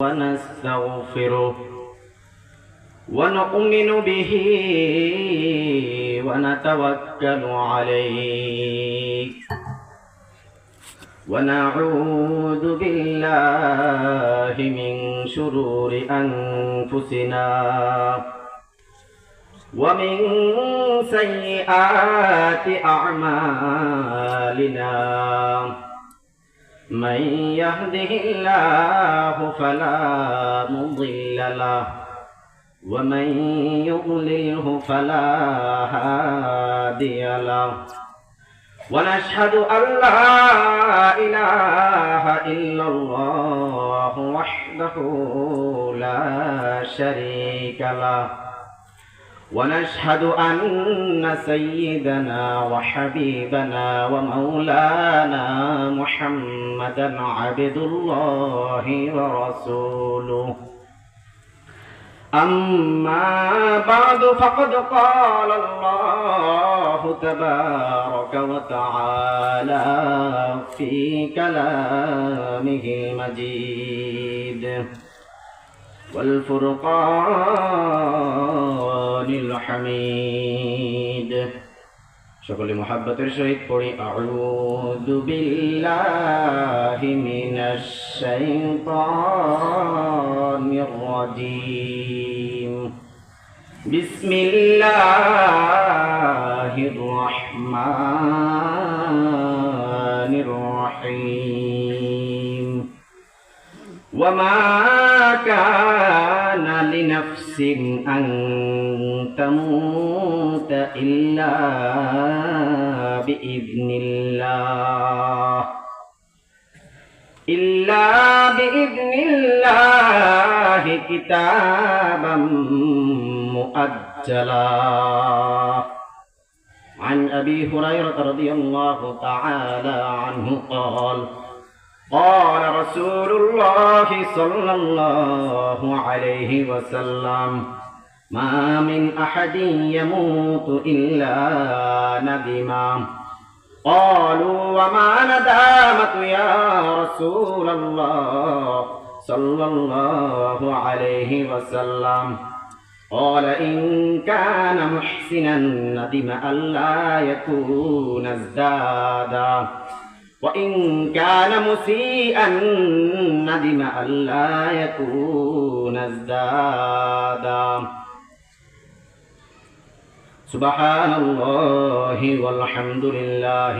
ونستغفره ونؤمن به ونتوكل عليه ونعوذ بالله من شرور أنفسنا ومن سيئات أعمالنا من يهده الله فلا مضل له ومن يضلله فلا هادي له ونشهد أن لا إله إلا الله وحده لا شريك له ونشهد أن سيدنا وحبيبنا ومولانا محمدا عبد الله ورسوله أما بعد فقد قال الله تبارك وتعالى في كلامه المجيد والفرقان الحميد সকল মুহাব্বতের সহিত পড়ি আউযু বিল্লাহি মিনাশ শাইতানির রাজীম বিসমিল্লাহির রহমানির রহিম ওয়ামা কানা লিনাফসিন আন تموت إلا بإذن الله كتابا مؤجلا عن أبي هريرة رضي الله تعالى عنه قال قال رسول الله صلى الله عليه وسلم ما من أحد يموت إلا ندما قالوا وما ندامة يا رسول الله صلى الله عليه وسلم قال إن كان محسنا ندم ألا يكون ازدادا وإن كان مسيئا ندم ألا يكون ازدادا سبحان الله والحمد لله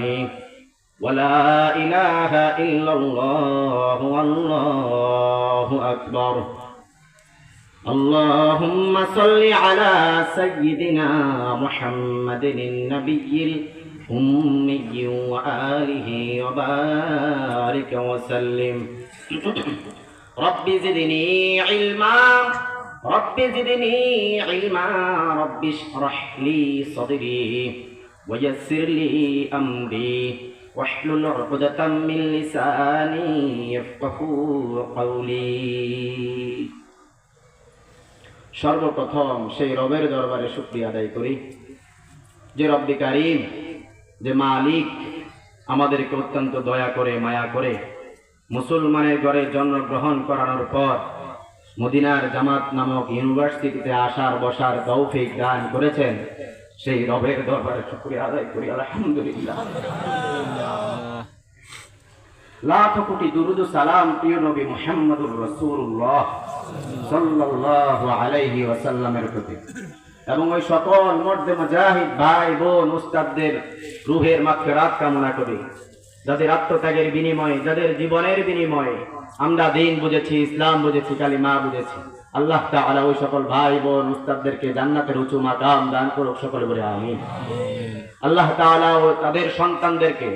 ولا إله إلا الله والله أكبر اللهم صل على سيدنا محمد النبي الأمي وآله وبارك وسلم رب زدني علما رب زدني علما رب اشرح لي صدري ويسر لي أمري واحلل عقدة من لساني يفقهوا قولي সর্বপ্রথম সেই রবের দরবারে শুকরিয়া আদায় করি যে রব্বি কারীম, যে মালিক আমাদেরকে অত্যন্ত দয়া করে মায়া করে মুসলমানের ঘরে জন্মগ্রহণ করানোর পর মদিনার জামাত নামক ইউনিভার্সিটিতে আসার বসার তৌফিক দান করেছেন। সেই রবের দরবারে শুকরিয়া আদায় করি আলহামদুলিল্লাহ। লাখ কোটি দুরুদ সালাম প্রিয় নবী মুহাম্মদুর রাসূলুল্লাহ সাল্লাল্লাহু আলাইহি ওয়াসাল্লামের প্রতি এবং ওই সকল মর্দে মুজাহিদ ভাই বোন উস্তাদদের রূহের মাগফিরাত কামনা করি, যাদের আত্মত্যাগের বিনিময়ে, যাদের জীবনের বিনিময়ে আমরা দিন বুঝেছি, ইসলাম বুঝেছি, কালিমা বুঝেছি। আল্লাহ তাআলা ওই সকল ভাই বোন উস্তাদদেরকে জান্নাতের উঁচু মাকাম দান করুক, সকলে বলে আমিন। আল্লাহ তাআলা তাদের সন্তানদেরকে,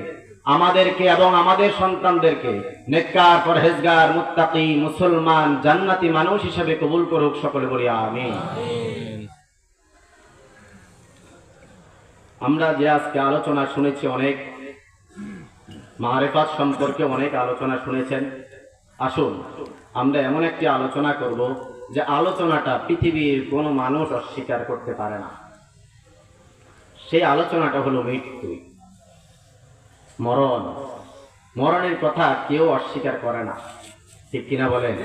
আমাদেরকে এবং আমাদের সন্তানদেরকে নেককার, পরহেজগার, মুত্তাকি, মুসলমান, জান্নাতি মানুষ হিসেবে কবুল করুক, সকলে বলি আমিন। আমরা যে আজকে আলোচনা শুনেছি, অনেক মারিফাত সম্পর্কে অনেক আলোচনা শুনেছেন। আসুন আমরা এমন একটি আলোচনা করব যে আলোচনাটা পৃথিবীর কোনো মানুষ অস্বীকার করতে পারে না। সেই আলোচনাটা হলো মৃত্যু, মরণ। মরণের কথা কেউ অস্বীকার করে না, ঠিক কিনা বলেন?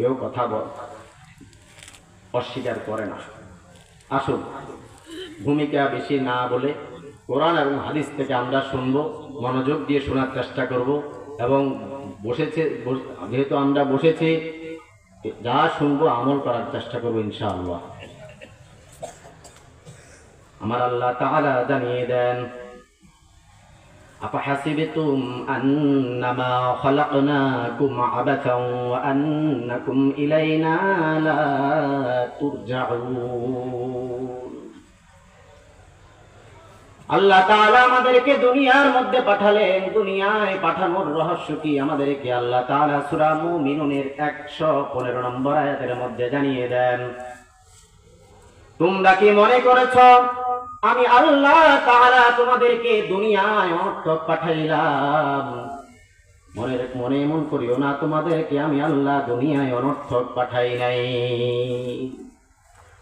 কেউ কথা অস্বীকার করে না। আসুন ভূমিকা বেশি না বলে কোরআন এবং হাদিস থেকে আমরা শুনবো, মনোযোগ দিয়ে শোনার চেষ্টা করব এবং যেহেতু আমরা বসেছি যা শুনবো আমল করার চেষ্টা করবো ইনশাআল্লাহ। আমার আল্লাহ তাআলা জানিয়ে দেন, আফাহাসিবতুম আন্নামা খালাকনাকুম আবাসান ওয়া আন্নাকুম ইলাইনা লা তুরজাউন। আল্লাহ তাআলা আমাদেরকে দুনিয়ার মধ্যে পাঠালেন। দুনিয়ায় পাঠানোর রহস্য কি আমাদেরকে আল্লাহ তাআলা সূরা মুমিনুনের 115 নম্বর আয়াতের মধ্যে জানিয়ে দেন, তোমরা কি মনে করেছো আমি আল্লাহ তাআলা তোমাদেরকে দুনিয়ায় অনর্থক পাঠাইলাম? মনে এমন করিও না তোমাদেরকে আমি আল্লাহ দুনিয়ায় অনর্থক পাঠাই নাই।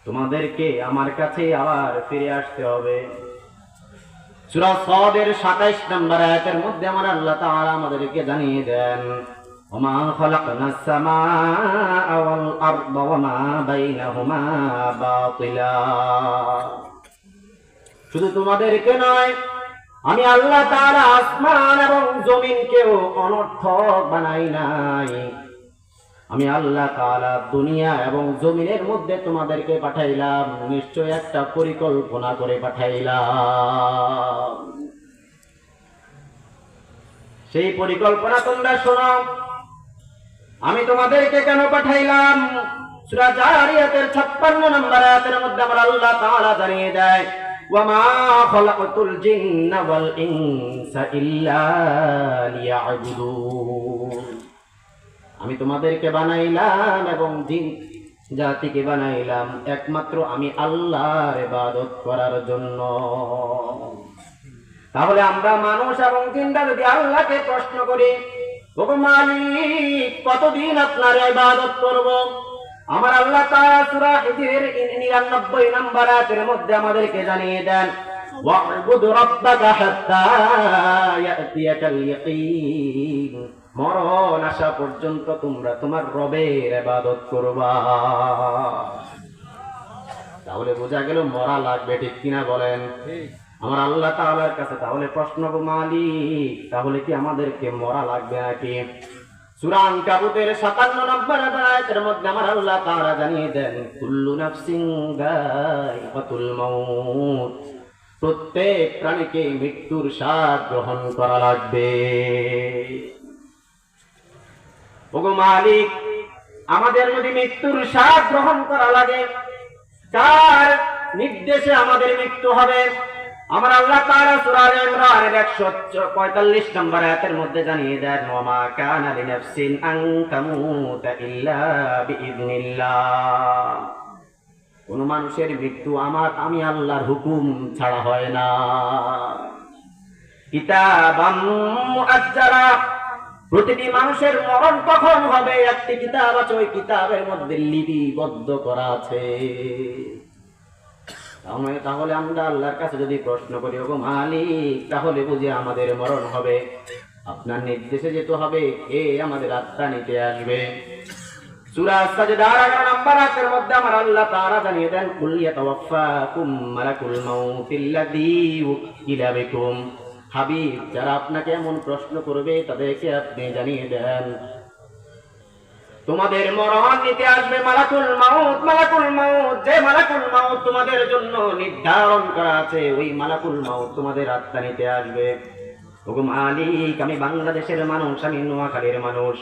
তোমাদেরকে আমার কাছে আবার ফিরে আসতে হবে। সূরা সাদের 27 নম্বর আয়াতের মধ্যে আমার আল্লাহ তাআলা আমাদেরকে জানিয়ে দেন, ওমা খালাকনাস সামাআ ওয়াল আরদা ওমা বাইনাহুমা বাতিলা। শুধু তোমাদেরকে নয়, আমি আল্লাহ তাআলা আসমান এবং জমিনকেও অনর্থক বানাই নাই। আমি আল্লাহ তাআলা দুনিয়া এবং জমিনের মধ্যে তোমাদেরকে পাঠাইলাম, নিশ্চয় একটা পরিকল্পনা করে পাঠাইলাম। সেই পরিকল্পনা তোমরা শোনো। আমি তোমাদেরকে কেন পাঠাইলাম? সূরা জারিয়াতের 56 নম্বর আয়াতের মধ্যে আমার আল্লাহ তাআলা জানিয়ে দেয়, ওয়ামা খালাকতুল জিন্না ওয়াল ইনসা ইল্লা লিয়া'বুদুন। আমি তোমাদেরকে বানাইলাম এবং জিন জাতিকে বানাইলাম একমাত্র আমি আল্লাহর ইবাদত করার জন্য। তাহলে আমরা মানুষ এবং জিনরা যদি আল্লাহকে প্রশ্ন করি, ওগো মালিক কতদিন আপনার ইবাদত করব? আমার আল্লাহ তাআলা সূরা হিজরের 99 নম্বর আয়াতের মধ্যে আমাদেরকে জানিয়ে দেন, ওয়া'বুদ রাব্বাকা হাত্তা ইয়াতিয়াকাল ইয়াকিন। মরণ আসা পর্যন্ত তোমরা তোমার রবের ইবাদত করবা। তাহলে বোঝা গেল মরা লাগবে, ঠিক কিনা বলেন? আমার আল্লাহ তাআলার কাছে তাহলে প্রশ্ন, মালিক তাহলে কি আমাদেরকে মরা লাগবে নাকি? সূরা আনকাবুতের 57 নম্বর আয়াতের মধ্যে আমার আল্লাহ তাআলা জানিয়ে দেন, কুল্লু নাফসিন যায়িকাতুল মাউত। প্রত্যেক প্রাণীকে মৃত্যুর স্বাদ গ্রহণ করা লাগবে। ওগো মালিক, আমাদের যদি মৃত্যুর স্বাদ গ্রহণ করা লাগে, কার নির্দেশে আমাদের মৃত্যু হবে? আমার আল্লাহ তাআলা সূরা আলে ইমরানের 145 নম্বর আয়াতের মধ্যে জানিয়ে দেন, ওয়ামা কানা লিনাফসিন আন তামুতা ইল্লা বিইذনিল্লাহ। কোন মানুষের মৃত্যু আমি আল্লাহর হুকুম ছাড়া হয় না। কিতাবাম মুআজ্জালা। প্রতিটি মানুষের মরণ কখন হবে একটি কিতাব আছে, ওই কিতাবের মধ্যে লিপিবদ্ধ করা আছে। তাহলে আমরা আল্লাহর কাছে যদি প্রশ্ন করি, ওগো মালিক তাহলে বুঝি আমাদের মরণ হবে, আপনার নির্দেশে যেতে হবে, কে আমাদের আত্মা নিতে আসবে? সূরা সাজদার 11 নম্বর আয়াতের মধ্যে আমার আল্লাহ তাআলা জানিয়ে দেন, কুল ইয়াতাওয়াফাকুম মালাকুল মাউতিল্লাযী উকিলা বিকুম। হাবিব, যারা আপনাকে এমন প্রশ্ন করবে তাদেরকে আপনি জানিয়ে দেন, তোমাদের মরণ নিতে আসবে মালাকুল মাউত। মালাকুল মাউত, যে মালাকুল মাউত তোমাদের জন্য নির্ধারণ করা আছে, ওই মালাকুল মাউত তোমাদের আত্মা নিতে আসবে। ওগো মালিক, আমি বাংলাদেশের মানুষ, আমি নোয়াখালীর মানুষ,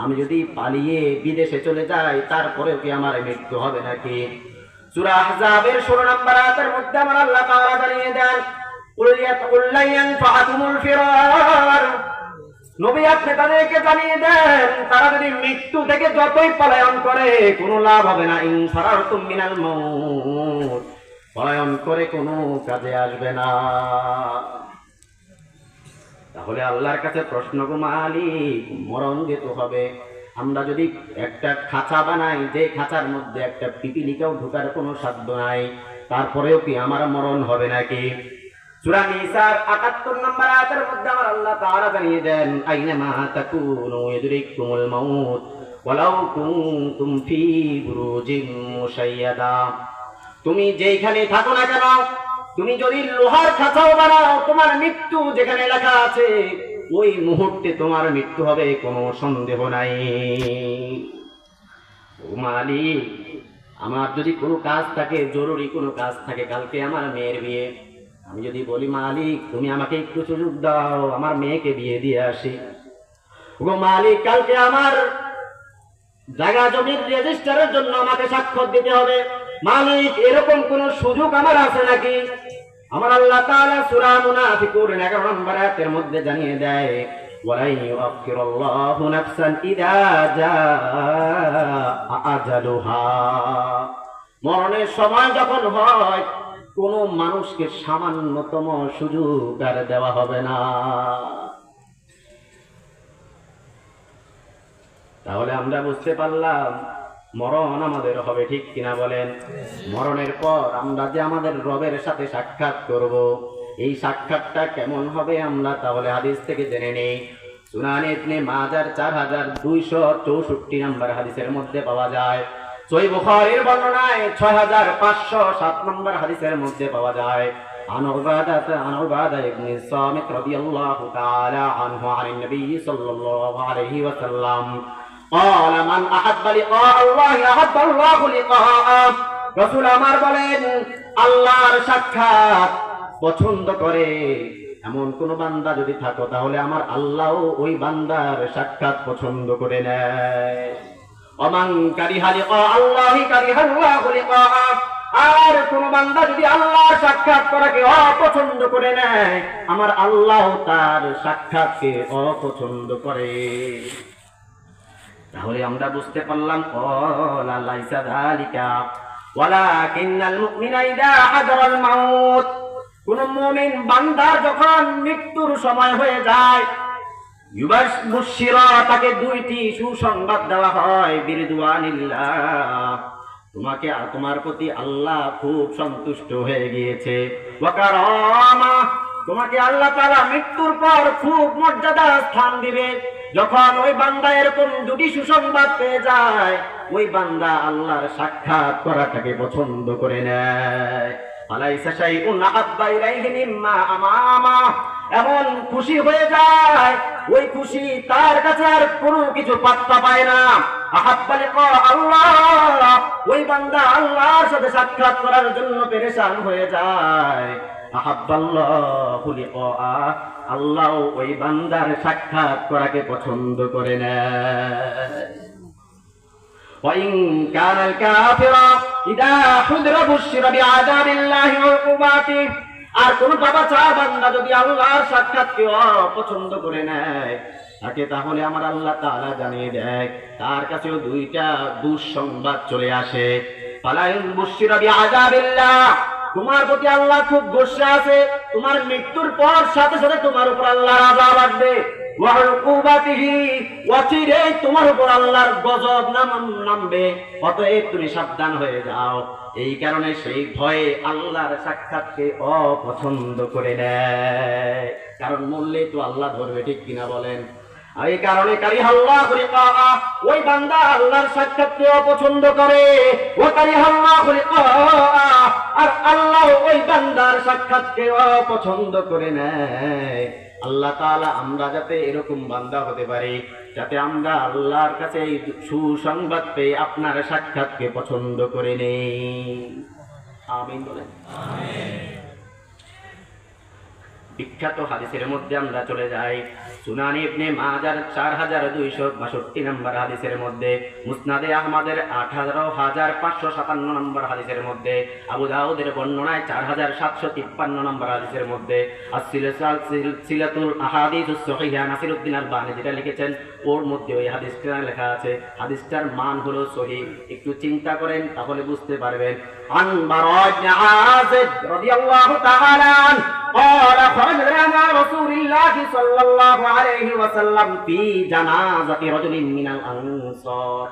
আমি যদি পালিয়ে বিদেশে চলে যাই তারপরেও কি আমার মৃত্যু হবে নাকি? সূরা আহজাবের 16 নম্বর আয়াতের মধ্যে আমার আল্লাহ তাআলা জানিয়ে দেন, কুল লা ইয়ানফা'কুমুল ফিরার। নবী আপনি তাদেরকে জানিয়ে দেন, তারা যদি মৃত্যু থেকে যতই পলায়ন করে কোনো লাভ হবে না। ইন ফারারতুম মিনাল মাউত, পলায়ন করে কোনো কাজে আসবে না। তাহলে আল্লাহর কাছে প্রশ্ন, গো মালিক মরণ যেতে হবে। আমরা যদি একটা খাঁচা বানাই, যে খাঁচার মধ্যে একটা পিপিলিকাও ঢোকার কোনো সাধ্য নাই, তারপরেও কি আমার মরণ হবে নাকি? সূরা নিসার ৭৮ নম্বর আয়াতের মধ্যে আমার আল্লাহ তাআলা জানিয়ে দেন, আইনামা তাকুনু ইউদরিকুমুল মাউত ওয়ালাউ কুনতুম ফি বুরুজিন মুশাইয়াদা, তুমি যেখানে থাকো না কেন, তুমি যদি লোহার খাঁচাও বানাও, তোমার মৃত্যু যেখানে লেখা আছে ওই মুহূর্তে তোমার মৃত্যু হবে, কোনো সন্দেহ নাই। ও মালিক, আমার যদি কোনো কাজ থাকে, জরুরি কোনো কাজ থাকে, কালকে আমার মেয়ের বিয়ে, আমি যদি বলি মালিক তুমি আমাকে একটু সুযোগ দাও, আমার মেয়েকে বিয়ে দিয়ে আসি। ও মালিক, কালকে আমার জায়গা জমির রেজিস্টারের জন্য আমাকে স্বাক্ষর দিতে হবে, মালিক এরকম কোন সুযোগ আমার আছে নাকি? আমার আল্লাহ তাআলা সূরা মুনাফিকুন 11 নম্বর আয়াতের মধ্যে জানিয়ে দেয়, ওয়ালা ইউআখিরুল্লাহু নাফসান ইযা জাআ আজালুহা, মরণের সময় যখন হয় কোন মানুষকে সামান্যতম সুযোগ আর দেওয়া হবে না। তাহলে আমরা বুঝতে পারলাম মরণ আমাদের হবে, ঠিক কিনা বলেন? মরণের পর আমরা যে আমাদের রবের সাথে সাক্ষাৎ করব, এই সাক্ষাৎটা কেমন হবে আমরা তাহলে হাদিস থেকে জেনে নেই। সুনান ইবনে মাজার 4264 নম্বর হাদিসের মধ্যে পাওয়া যায়। সহিহ বুখারীর বর্ণনায় 6507 নম্বর হাদিসের মধ্যে পাওয়া যায়। عن عبادة بن الصامت رضي الله تعالى عنه عن النبي صلى الله عليه وسلم قال من أحب لقاء الله أحب الله لقاءه, রাসূল আমার বলেন আল্লাহর সাক্ষাৎ পছন্দ করে এমন কোন বান্দা যদি থাকো, তাহলে আমার আল্লাহও ওই বান্দার সাক্ষাৎ পছন্দ করে নেয়। ওমান কারিহা লিকা আল্লাহি কারিহাল্লাহু লিকাআ, আর কোন বান্দা যদি আল্লাহর সাক্ষাৎ করাকে অপছন্দ করে নেয়, আমার আল্লাহ তার সাক্ষাৎকে অপছন্দ করে। তাহলে আমরা বুঝতে পারলাম ক্বালা লাইসা যালিকা ওয়ালাকিন্নাল মুমিনা ইযা হাদারাল মাউত, কোন মুমিন বান্দার যখন মৃত্যুর সময় হয়ে যায়, ইউবাশশিরা, তাকে দুইটি সুসংবাদ দেওয়া হয়, বিরিদওয়ানিল্লাহ, তোমাকে তোমার প্রতি আল্লাহ খুব সন্তুষ্ট হয়ে গিয়েছে, ওয়া কারামা, তোমাকে আল্লাহ তাআলা মৃত্যুর পর খুব মর্যাদা স্থান দিবে। যখন ওই বান্দা এরকম দুটি সুসংবাদ পেয়ে যায়, ওই বান্দা আল্লাহর সাক্ষাৎ করাটাকে পছন্দ করে নেয়। আলাইসা শাইউন আহাব্বা ইলাইহি মিম্মা আমামা, এমন খুশি হয়ে যায়, ওই খুশি তার কাছে আর কোনো কিছু পাত্তা পায় না। আহাব্বা লিকা আল্লাহ, ওই বান্দা আল্লাহর সাথে সাক্ষাৎ করার জন্য পেরেশান হয়ে যায়। আহাব্বাল্লাহু লিকাআ, আল্লাহ ওই বান্দার সাক্ষাৎ করাকে পছন্দ করে নেয়। وإن كان الكافر إذا حضر بشر بعذاب الله وعقوباته, আর কোন পাপাচার বান্দা যদি আল্লাহর সাক্ষাৎকে অপছন্দ করে নেয় তাকে, তাহলে আমার আল্লাহ তাআলা জানিয়ে দেয় তার কাছেও দুইটা দুঃসংবাদ চলে আসে। ফালাইন বুশিরা বিআযাবিল্লাহ, তোমার প্রতি আল্লাহ খুব গোসা আছে, তোমার মৃত্যুর পর সাথে সাথে তোমার উপর আল্লাহর আযাব আসবে। ওয়া উকুবাতিহি, ওয়াচিরে তোমার উপর আল্লাহর গজব নামবে, অতএব তুমি সাবধান হয়ে যাও। এই কারণে সেই ভয়ে আল্লাহর সাক্ষাৎকে অপছন্দ করে নেয়, কারণ মরলে তো আল্লাহ ধরবে, ঠিক কিনা বলেন? আর এই কারণে কারিহাল্লাহু লিকাআ, ওই বান্দা আল্লাহর সাক্ষাৎকে অপছন্দ করে। ওয়া কারিহাল্লাহু লিকাআ, আর আল্লাহ ওই বান্দার সাক্ষাৎকে অপছন্দ করে নেয়। আল্লাহ তাআলা আমরা যাতে এরকম বান্দা হতে পারি, যাতে আমরা আল্লাহর কাছে এই সুসংবাদ পেয়ে আপনার সাক্ষাৎকে পছন্দ করে নেই। আমিন বলেন। বিখ্যাত হাদিসের মধ্যে আমরা চলে যাই। সুনান ইবনে মাজার 4262 নম্বর হাদিসের মধ্যে, মুসনাদে আহমদের 18557 নম্বর হাদিসের মধ্যে, আবু দাউদের বর্ণনায় 4753 নম্বর হাদিসের মধ্যে, সিলসিলাতুল আহাদিসুস সহিহা নাসিরউদ্দিন আলবানী যেটা লিখেছেন, ওর মধ্যে ওই হাদিসটা লেখা আছে। হাদিসটার মান হলো সহিহ, একটু চিন্তা করেন তাহলে বুঝতে পারবেন। আন বারা ইবনে আযিব রাদিয়াল্লাহু তাআলা আনহু قال خرجنا مع رسول الله صلى الله عليه وسلم في جنازة رجل من الأنصار